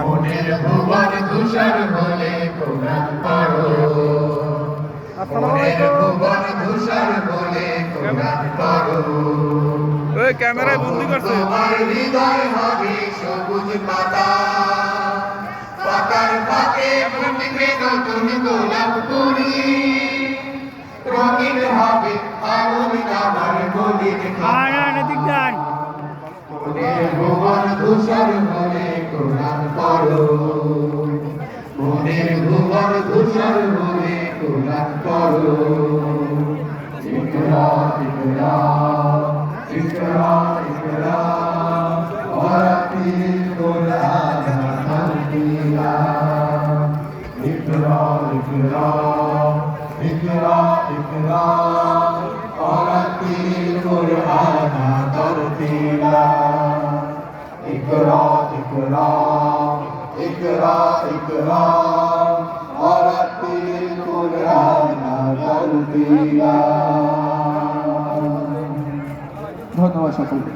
মনের ভুবন ধূসর হলে কোরআন পড়ো, মনের ভুবন ধূসর হলে কোরআন পড়ো। ওই ক্যামেরায় বন্দি করছে। তোমার হৃদয় হবে সবুজ পাতা, পাতার ফাঁকে ফুটবে নতুন গোলাপ কুড়ি, রঙিন হবে আগুন আমার মনের খাতা। মনের ভুবন ধূসর হলে কোরআন পড়ো, মনের ভুবন ধূসর হলে কোরআন পড়ো। ইকরা ইকরা ইকরা ইকরা ওয়ারাতিল কুরআন তারতিলা। ইকরা ইকরা ইকরা ইকরা ওয়ারাতিল কুরআন তারতিলা। ইকরা ইকরা ইকরা ইকরা ওয়ারাতিল কুরআন তারতিলা। ধন্যবাদ সকলকে।